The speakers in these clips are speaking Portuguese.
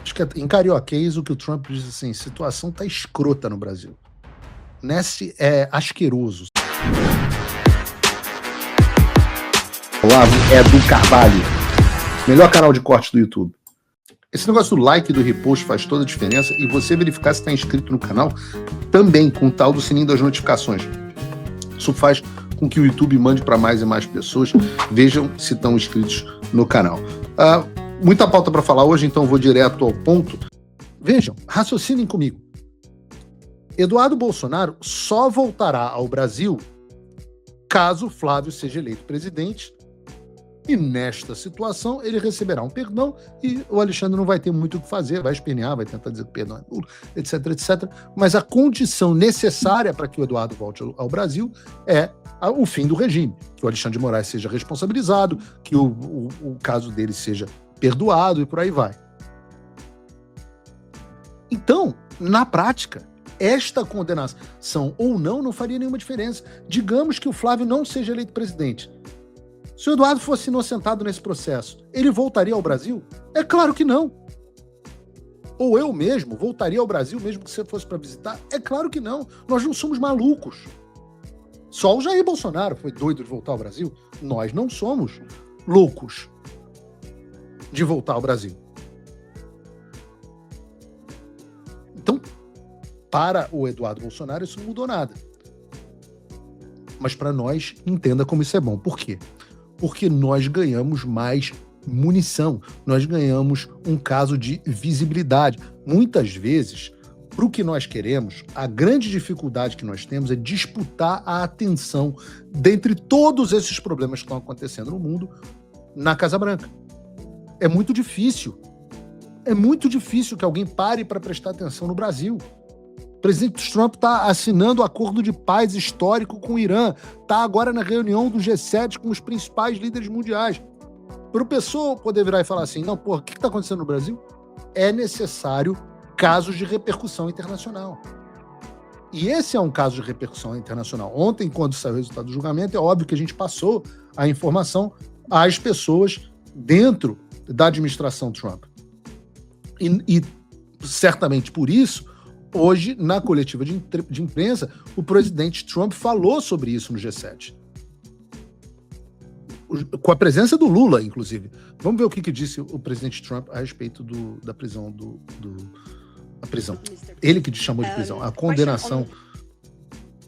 Acho que em carioquês o que o Trump diz assim, situação tá escrota no Brasil. Nesse é asqueroso. Olá, é do Carvalho, melhor canal de corte do YouTube. Esse negócio do like e do repost faz toda a diferença e você verificar se está inscrito no canal também com o tal do sininho das notificações. Isso faz com que o YouTube mande para mais e mais pessoas, vejam se estão inscritos no canal. Muita pauta para falar hoje, então vou direto ao ponto. Vejam, raciocinem comigo. Eduardo Bolsonaro só voltará ao Brasil caso Flávio seja eleito presidente. E nesta situação, ele receberá um perdão e o Alexandre não vai ter muito o que fazer, vai espernear, vai tentar dizer que o perdão é nulo, etc, etc. Mas a condição necessária para que o Eduardo volte ao Brasil é o fim do regime, que o Alexandre de Moraes seja responsabilizado, que o caso dele seja perdoado e por aí vai. Então, na prática, esta condenação ou não faria nenhuma diferença. Digamos que o Flávio não seja eleito presidente. Se o Eduardo fosse inocentado nesse processo, ele voltaria ao Brasil? É claro que não. Ou eu mesmo voltaria ao Brasil mesmo que você fosse para visitar? É claro que não. Nós não somos malucos. Só o Jair Bolsonaro foi doido de voltar ao Brasil. Nós não somos loucos de voltar ao Brasil. Então, para o Eduardo Bolsonaro, isso não mudou nada. Mas para nós, entenda como isso é bom. Por quê? Porque nós ganhamos mais munição, nós ganhamos um caso de visibilidade. Muitas vezes, para o que nós queremos, a grande dificuldade que nós temos é disputar a atenção dentre todos esses problemas que estão acontecendo no mundo na Casa Branca. É muito difícil. É muito difícil que alguém pare para prestar atenção no Brasil. O presidente Trump está assinando o acordo de paz histórico com o Irã, está agora na reunião do G7 com os principais líderes mundiais. Para o pessoal poder virar e falar assim, não, porra, o que está acontecendo no Brasil? É necessário casos de repercussão internacional. E esse é um caso de repercussão internacional. Ontem, quando saiu o resultado do julgamento, é óbvio que a gente passou a informação às pessoas dentro da administração Trump. E certamente por isso, hoje, na coletiva de imprensa, o presidente Trump falou sobre isso no G7. Com a presença do Lula, inclusive. Vamos ver o que disse o presidente Trump a respeito da prisão a prisão. Ele que chamou de prisão. A condenação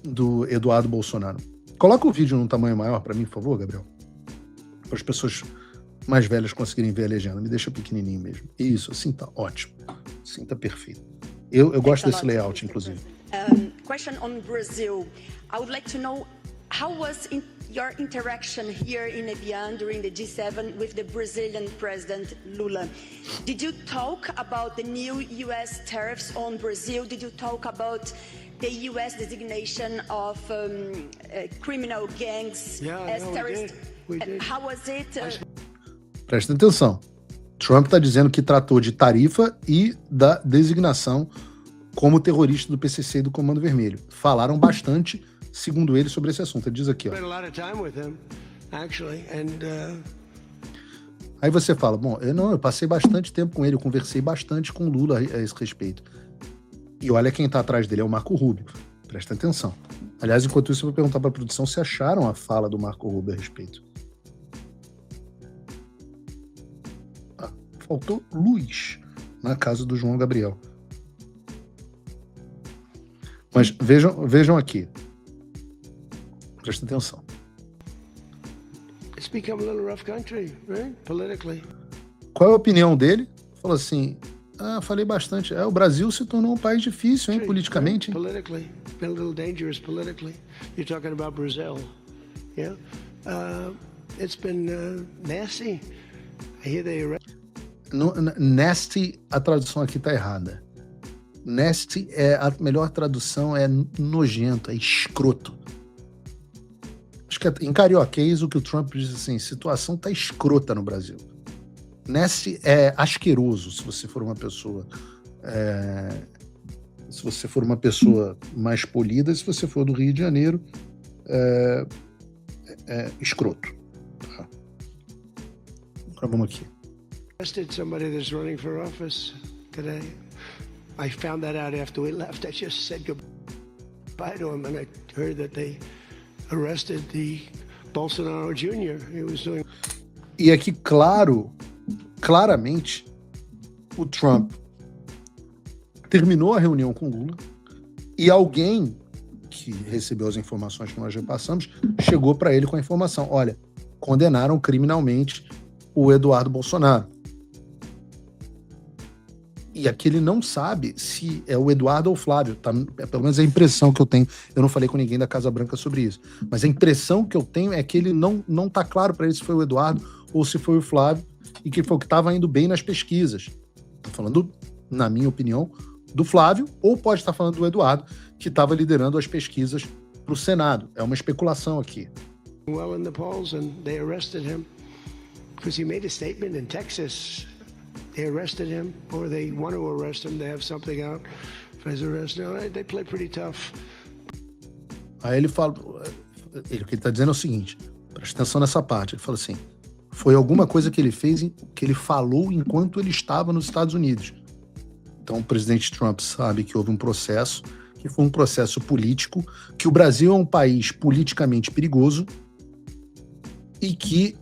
do Eduardo Bolsonaro. Coloca o vídeo num tamanho maior para mim, por favor, Gabriel. Para as pessoas mais velhas conseguirem ver a legenda. Me deixa pequenininho mesmo. Isso, assim tá ótimo. Assim tá perfeito. Eu gosto desse layout, inclusive. Question on Brazil. I would like to know how was your interaction here in Evian during the G7 with the Brazilian President Lula? Did you talk about the new U.S. tariffs on Brazil? Did you talk about the U.S. designation of criminal gangs as terrorists? We did. How was it? Presta atenção. Trump está dizendo que tratou de tarifa e da designação como terrorista do PCC e do Comando Vermelho. Falaram bastante, segundo ele, sobre esse assunto. Ele diz aqui, ó. Aí você fala, bom, eu passei bastante tempo com ele, eu conversei bastante com o Lula a esse respeito. E olha quem está atrás dele, é o Marco Rubio. Presta atenção. Aliás, enquanto isso, eu vou perguntar para a produção se acharam a fala do Marco Rubio a respeito. Faltou luz na casa do João Gabriel. Mas vejam aqui. Presta atenção. It's become a little rough country, right? Politically. Qual é a opinião dele? Falou assim, falei bastante. O Brasil se tornou um país difícil, hein, politicamente. Hein? Politically. Been a little dangerous politically. You're talking about Brazil. Yeah? It's been nasty. I hear they Nasty, a tradução aqui tá errada. Nasty a melhor tradução é nojento, é escroto. Acho que em carioquês o que o Trump diz assim, situação tá escrota no Brasil. Nasty é asqueroso, se você for uma pessoa mais polida, se você for do Rio de Janeiro, escroto. Tá. Agora vamos aqui. arrested somebody that's running for office today. I found that out after we left. I just said goodbye to him, and I heard that they arrested the Bolsonaro Jr. He was doing. E aqui, claramente, o Trump terminou a reunião com Lula e alguém que recebeu as informações que nós já passamos chegou para ele com a informação: olha, condenaram criminalmente o Eduardo Bolsonaro. E aqui ele não sabe se é o Eduardo ou o Flávio, tá? Pelo menos a impressão que eu tenho. Eu não falei com ninguém da Casa Branca sobre isso, mas a impressão que eu tenho é que ele não tá claro para ele se foi o Eduardo ou se foi o Flávio, e que foi o que estava indo bem nas pesquisas. Tô falando, na minha opinião, do Flávio, ou pode estar falando do Eduardo, que estava liderando as pesquisas para o Senado. É uma especulação aqui. Well in the polls, and they arrested him because he made a statement in Texas. They arrested him, or they want to arrest him. They have something out for his arrest. No, they play pretty tough. Aí ele fala, o que ele está dizendo é o seguinte, presta atenção nessa parte. Ele fala assim: foi alguma coisa que ele fez, que ele falou enquanto ele estava nos Estados Unidos. Então o presidente Trump sabe que houve um processo, que foi um processo político, que o Brasil é um país politicamente perigoso e que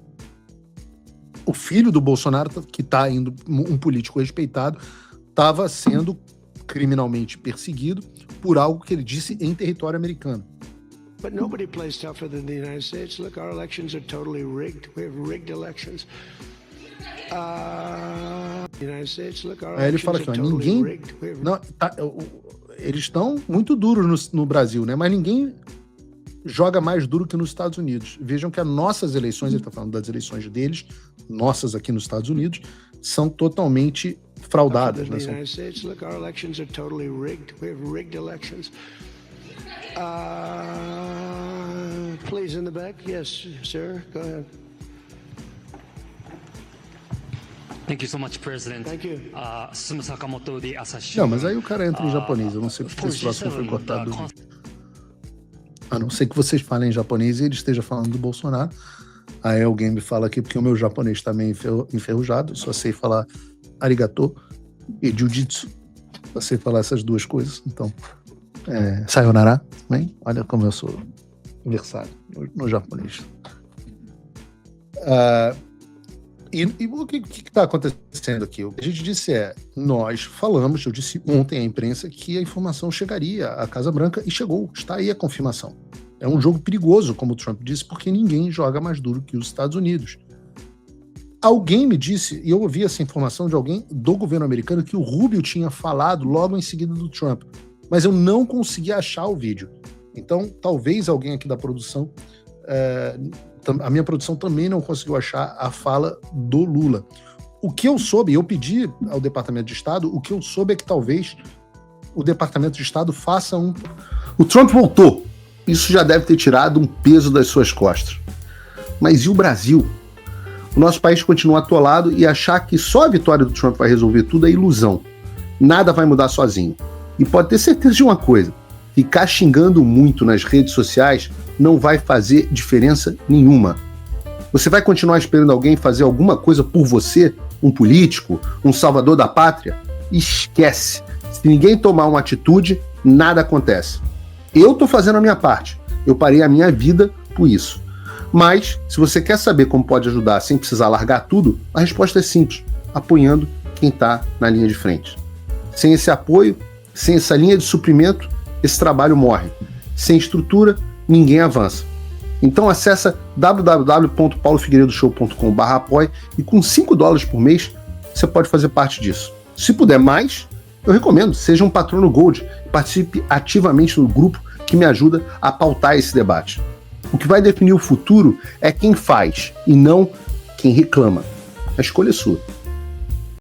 o filho do Bolsonaro, que está indo, um político respeitado, estava sendo criminalmente perseguido por algo que ele disse em território americano. But nobody plays tougher than the United States. Look, our elections are totally rigged. We have rigged elections. United States, look, our Aí ele fala aqui, ó, ninguém... Não, eles estão muito duros no Brasil, né? Mas ninguém joga mais duro que nos Estados Unidos. Vejam que as nossas eleições, ele está falando das eleições deles, nossas aqui nos Estados Unidos, são totalmente fraudadas. Né? United States, look, our elections are totally rigged. We have rigged elections. Please, in the back. Yes, sir. Go ahead. Thank you so much, President. Thank you. Susumu Sakamoto de Asahi. Não, mas aí o cara entra em japonês. Eu não sei porque esse próximo foi cortado do vídeo. A não ser que vocês falem em japonês e ele esteja falando do Bolsonaro. Aí alguém me fala aqui, porque o meu japonês está meio enferrujado. Eu só sei falar arigato e jiu-jitsu. Só sei falar essas duas coisas. Então, sayonara. Bem, olha como eu sou versátil no japonês. E o que está acontecendo aqui? O que a gente disse nós falamos, eu disse ontem à imprensa que a informação chegaria à Casa Branca e chegou, está aí a confirmação. É um jogo perigoso, como o Trump disse, porque ninguém joga mais duro que os Estados Unidos. Alguém me disse, e eu ouvi essa informação de alguém do governo americano, que o Rubio tinha falado logo em seguida do Trump, mas eu não consegui achar o vídeo. Então, talvez alguém aqui da produção... a minha produção também não conseguiu achar a fala do Lula. O que eu soube, eu pedi ao Departamento de Estado, o que eu soube é que talvez o Departamento de Estado faça um... O Trump voltou. Isso já deve ter tirado um peso das suas costas. Mas e o Brasil? O nosso país continua atolado e achar que só a vitória do Trump vai resolver tudo é ilusão. Nada vai mudar sozinho. E pode ter certeza de uma coisa: ficar xingando muito nas redes sociais não vai fazer diferença nenhuma. Você vai continuar esperando alguém fazer alguma coisa por você? Um político? Um salvador da pátria? Esquece. Se ninguém tomar uma atitude, nada acontece. Eu estou fazendo a minha parte. Eu parei a minha vida por isso. Mas, se você quer saber como pode ajudar sem precisar largar tudo, a resposta é simples: apoiando quem está na linha de frente. Sem esse apoio, sem essa linha de suprimento, esse trabalho morre. Sem estrutura, ninguém avança. Então acessa www.paulofigueiredoshow.com/apoie e com $5 por mês você pode fazer parte disso. Se puder mais, eu recomendo, seja um patrono Gold e participe ativamente no grupo que me ajuda a pautar esse debate. O que vai definir o futuro é quem faz e não quem reclama. A escolha é sua.